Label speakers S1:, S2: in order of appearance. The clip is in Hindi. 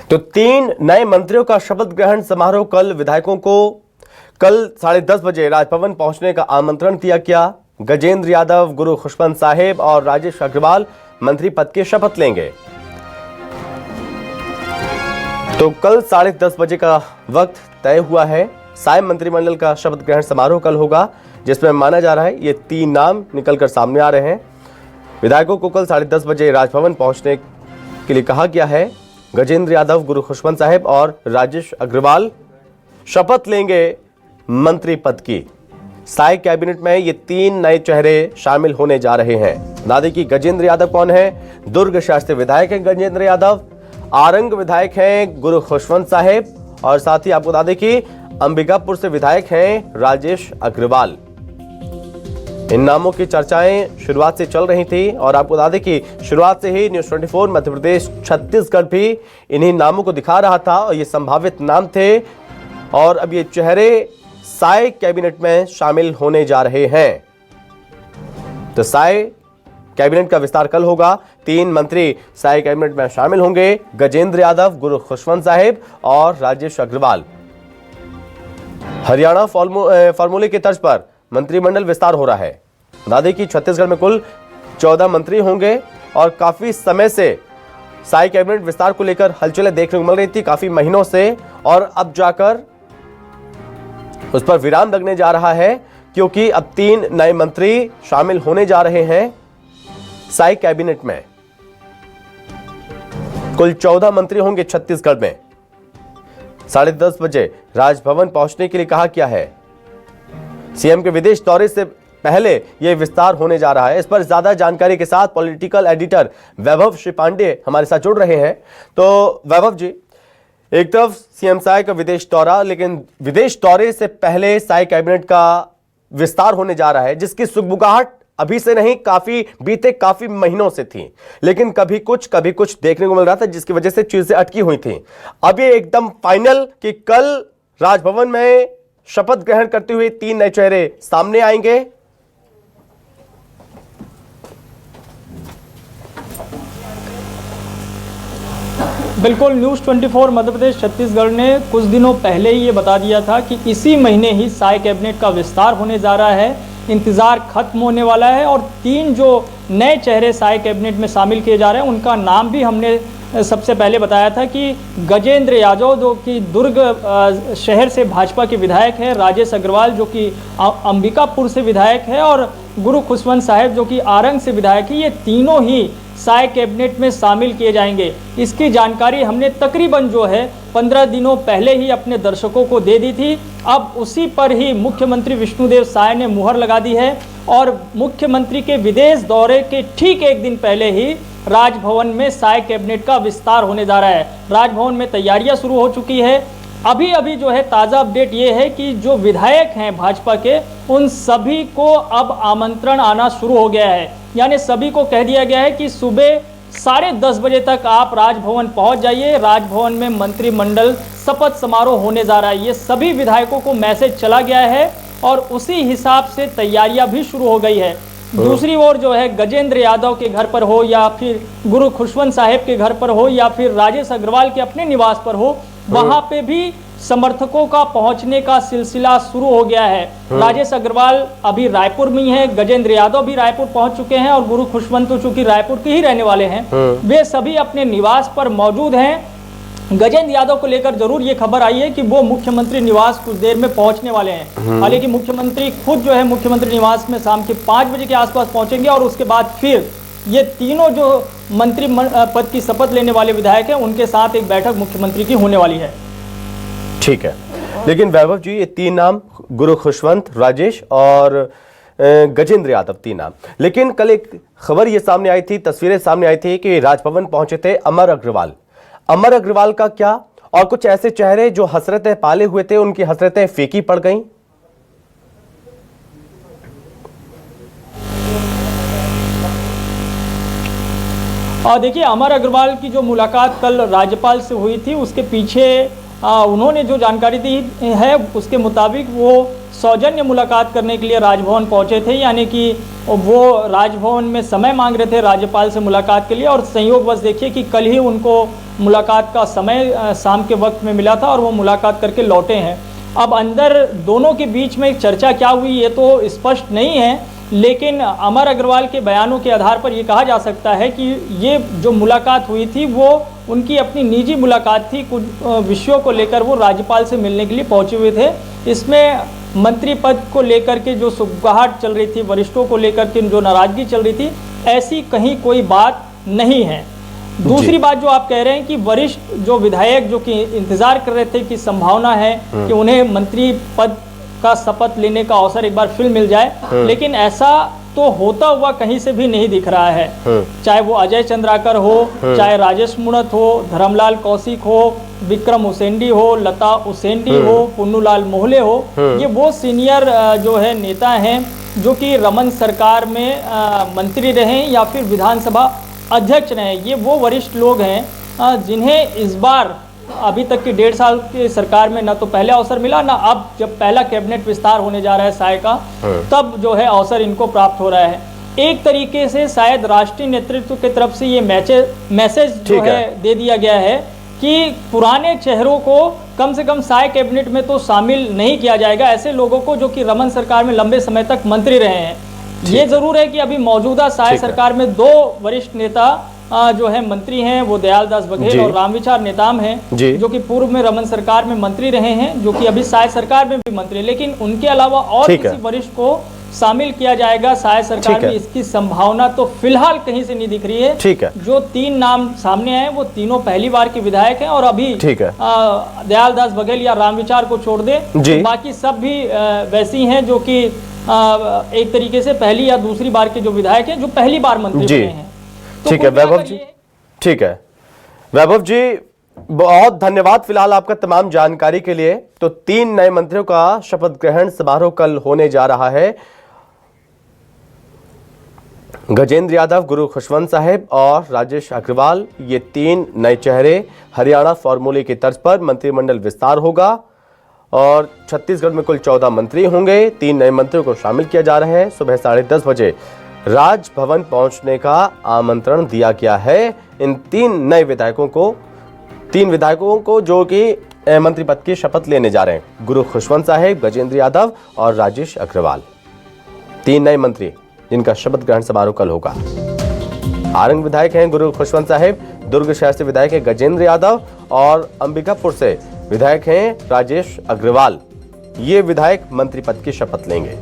S1: तो 3 नए मंत्रियों का शपथ ग्रहण समारोह कल विधायकों को कल 10:30 बजे राजभवन पहुंचने का आमंत्रण दिया गया। गजेंद्र यादव, गुरु खुशवंत साहिब और राजेश अग्रवाल मंत्री पद की शपथ लेंगे। तो कल 10:30 बजे का वक्त तय हुआ है। साय मंत्रिमंडल का शपथ ग्रहण समारोह कल होगा, जिसमें माना जा रहा है ये 3 नाम निकलकर सामने आ रहे हैं। विधायकों को कल 10:30 बजे राजभवन पहुंचने के लिए कहा गया है। गजेंद्र यादव, गुरु खुशवंत साहिब और राजेश अग्रवाल शपथ लेंगे मंत्री पद की। साय कैबिनेट में ये 3 नए चेहरे शामिल होने जा रहे हैं। बता दें कि गजेंद्र यादव कौन है? दुर्ग शास्त्री विधायक हैं गजेंद्र यादव, आरंग विधायक हैं गुरु खुशवंत साहिब और साथ ही आपको बता दें कि अंबिकापुर से विधायक हैं राजेश अग्रवाल। इन नामों की चर्चाएं शुरुआत से चल रही थी और आपको बता दें कि शुरुआत से ही न्यूज़ 24 मध्य प्रदेश छत्तीसगढ़ भी इन्हीं नामों को दिखा रहा था और ये संभावित नाम थे और अब ये चेहरे साय कैबिनेट में शामिल होने जा रहे हैं। तो साय कैबिनेट का विस्तार कल होगा। 3 मंत्री साय कैबिनेट में शामिल होंगे, गजेंद्र यादव, गुरु खुशवंत साहिब और राजेश अग्रवाल। हरियाणा फॉर्मूले की तर्ज पर मंत्रिमंडल विस्तार हो रहा है। बता दें कि छत्तीसगढ़ में कुल 14 मंत्री होंगे और काफी समय से साय कैबिनेट विस्तार को लेकर हलचलें देखने को मिल रही थी काफी महीनों से, और अब जाकर उस पर विराम लगने जा रहा है क्योंकि अब 3 नए मंत्री शामिल होने जा रहे हैं साय कैबिनेट में। कुल 14 मंत्री होंगे छत्तीसगढ़ में। 10:30 बजे राजभवन पहुंचने के लिए कहा गया है। सीएम के विदेश दौरे से पहले यह विस्तार होने जा रहा है। इस पर ज्यादा जानकारी के साथ पॉलिटिकल एडिटर वैभव श्री पांडे हमारे साथ जुड़ रहे हैं। तो वैभव जी, एक तरफ सीएम साय का विदेश दौरा, लेकिन विदेश दौरे से पहले साय कैबिनेट का विस्तार होने जा रहा है, जिसकी सुगबुगाहट अभी से नहीं बीते काफी महीनों से थी, लेकिन कभी कुछ देखने को मिल रहा था जिसकी वजह से चीजें अटकी हुई थी। अब ये एकदम फाइनल कि कल राजभवन में शपथ ग्रहण करते हुए 3 नए चेहरे सामने आएंगे।
S2: बिल्कुल, न्यूज़ 24 मध्य प्रदेश छत्तीसगढ़ ने कुछ दिनों पहले ही ये बता दिया था कि इसी महीने ही साय कैबिनेट का विस्तार होने जा रहा है। इंतज़ार खत्म होने वाला है और 3 जो नए चेहरे साय कैबिनेट में शामिल किए जा रहे हैं उनका नाम भी हमने सबसे पहले बताया था कि गजेंद्र यादव जो कि दुर्ग शहर से भाजपा के विधायक है, राजेश अग्रवाल जो कि अंबिकापुर से विधायक है और गुरु खुशवंत साहिब जो कि आरंग से विधायक है, ये तीनों ही साय कैबिनेट में शामिल किए जाएंगे। इसकी जानकारी हमने तकरीबन जो है 15 दिनों पहले ही अपने दर्शकों को दे दी थी। अब उसी पर ही मुख्यमंत्री विष्णुदेव साय ने मुहर लगा दी है और मुख्यमंत्री के विदेश दौरे के ठीक एक दिन पहले ही राजभवन में साय कैबिनेट का विस्तार होने जा रहा है। राजभवन में तैयारियां शुरू हो चुकी है। अभी जो है ताज़ा अपडेट ये है कि जो विधायक हैं भाजपा के, उन सभी को अब आमंत्रण आना शुरू हो गया है। यानी सभी को कह दिया गया है कि सुबह 10:30 बजे तक आप राजभवन पहुंच जाइए। राजभवन में मंत्रिमंडल शपथ समारोह होने जा रहा है। ये सभी विधायकों को मैसेज चला गया है और उसी हिसाब से तैयारियां भी शुरू हो गई है। दूसरी ओर जो है गजेंद्र यादव के घर पर हो या फिर गुरु खुशवंत साहिब के घर पर हो या फिर राजेश अग्रवाल के अपने निवास पर हो, वहां पे भी समर्थकों का पहुंचने का सिलसिला शुरू हो गया है। राजेश अग्रवाल अभी रायपुर में ही है, गजेंद्र यादव भी रायपुर पहुंच चुके हैं और गुरु खुशवंत चूंकि रायपुर के ही रहने वाले हैं, वे सभी अपने निवास पर मौजूद हैं। गजेंद्र यादव को लेकर जरूर ये खबर आई है कि वो मुख्यमंत्री निवास कुछ देर में पहुंचने वाले हैं। हालांकि मुख्यमंत्री खुद जो है मुख्यमंत्री निवास में शाम के 5 बजे के आसपास पहुंचेंगे और उसके बाद फिर ये तीनों जो मंत्री पद की शपथ लेने वाले विधायक हैं उनके साथ एक बैठक मुख्यमंत्री की होने वाली है।
S1: ठीक है, लेकिन वैभव जी ये 3 नाम गुरु खुशवंत, राजेश और गजेंद्र यादव 3 नाम, लेकिन कल एक खबर ये सामने आई थी, तस्वीरें सामने आई थी कि राजभवन पहुंचे थे अमर अग्रवाल का क्या, और कुछ ऐसे चेहरे जो हसरतें पाले हुए थे उनकी हसरतें फीकी पड़ गईं।
S2: देखिए, अमर अग्रवाल की जो मुलाकात कल राज्यपाल से हुई थी उसके पीछे उन्होंने जो जानकारी दी है उसके मुताबिक वो सौजन्य मुलाकात करने के लिए राजभवन पहुंचे थे। यानी कि वो राजभवन में समय मांग रहे थे राज्यपाल से मुलाकात के लिए और संयोगवश देखिए कि कल ही उनको मुलाकात का समय शाम के वक्त में मिला था और वो मुलाकात करके लौटे हैं। अब अंदर दोनों के बीच में एक चर्चा क्या हुई ये तो स्पष्ट नहीं है, लेकिन अमर अग्रवाल के बयानों के आधार पर ये कहा जा सकता है कि ये जो मुलाकात हुई थी वो उनकी अपनी निजी मुलाकात थी। कुछ विषयों को लेकर वो राज्यपाल से मिलने के लिए पहुंचे हुए थे। इसमें मंत्री पद को लेकर के जो सुगबुगाहट चल रही थी, वरिष्ठों को लेकर के जो नाराजगी चल रही थी, ऐसी कहीं कोई बात नहीं है। दूसरी बात जो आप कह रहे हैं कि वरिष्ठ जो विधायक जो कि इंतजार कर रहे थे कि संभावना है कि उन्हें मंत्री पद का शपथ लेने का अवसर एक बार फिर मिल जाए, लेकिन ऐसा तो होता हुआ कहीं से भी नहीं दिख रहा है। चाहे वो अजय चंद्राकर हो, चाहे राजेश मूणत हो, धर्मलाल कौशिक हो, विक्रम उसेंडी हो, लता उसेंडी हो, पुन्नूलाल मोहले हो, ये वो सीनियर जो है नेता हैं जो कि रमन सरकार में मंत्री रहे या फिर विधानसभा अध्यक्ष रहे। ये वो वरिष्ठ लोग हैं जिन्हें इस बार अभी तक की 1.5 साल की सरकार में ना तो पहले अवसर मिला, ना अब जब पहला कैबिनेट विस्तार होने जा रहा है साय का, तब जो है अवसर इनको प्राप्त हो रहा है। एक तरीके से शायद राष्ट्रीय नेतृत्व की तरफ से ये मैसेज जो है दे दिया गया है कि पुराने चेहरों को कम से कम साय कैबिनेट में तो शामिल नहीं किया जाएगा, ऐसे लोगों को जो कि रमन सरकार में लंबे समय तक मंत्री रहे हैं। ये जरूर है कि अभी मौजूदा साय सरकार में 2 वरिष्ठ नेता जो है मंत्री हैं, वो दयाल दास बघेल और रामविचार नेताम हैं, जो कि पूर्व में रमन सरकार में मंत्री रहे हैं, जो कि अभी साय सरकार में भी मंत्री, लेकिन उनके अलावा और किसी वरिष्ठ को शामिल किया जाएगा साय सरकार में, इसकी संभावना तो फिलहाल कहीं से नहीं दिख रही है।
S1: ठीक है।
S2: जो 3 नाम सामने आए वो तीनों पहली बार के विधायक हैं और अभी दयाल दास बघेल या रामविचार को छोड़ दे तो बाकी सब भी वैसी हैं जो कि एक तरीके से पहली या दूसरी बार के जो विधायक हैं जो पहली बार मंत्री बने हैं।
S1: ठीक है वैभव जी, ठीक है वैभव जी, बहुत धन्यवाद फिलहाल आपका तमाम जानकारी के लिए। तो 3 नए मंत्रियों का शपथ ग्रहण समारोह कल होने जा रहा है। गजेंद्र यादव, गुरु खुशवंत साहिब और राजेश अग्रवाल, ये 3 नए चेहरे। हरियाणा फॉर्मूले की तर्ज पर मंत्रिमंडल विस्तार होगा और छत्तीसगढ़ में कुल 14 मंत्री होंगे। 3 नए मंत्रियों को शामिल किया जा रहा है। सुबह 10:30 बजे राजभवन पहुंचने का आमंत्रण दिया गया है इन 3 नए विधायकों को, 3 विधायकों को जो कि मंत्री पद की शपथ लेने जा रहे हैं। गुरु खुशवंत साहिब, गजेंद्र यादव और राजेश अग्रवाल, 3 नए मंत्री जिनका शपथ ग्रहण समारोह कल होगा। आरंग विधायक हैं गुरु खुशवंत साहिब, दुर्ग शहर से विधायक है गजेंद्र यादव और अंबिकापुर से विधायक हैं राजेश अग्रवाल। ये विधायक मंत्री पद की शपथ लेंगे।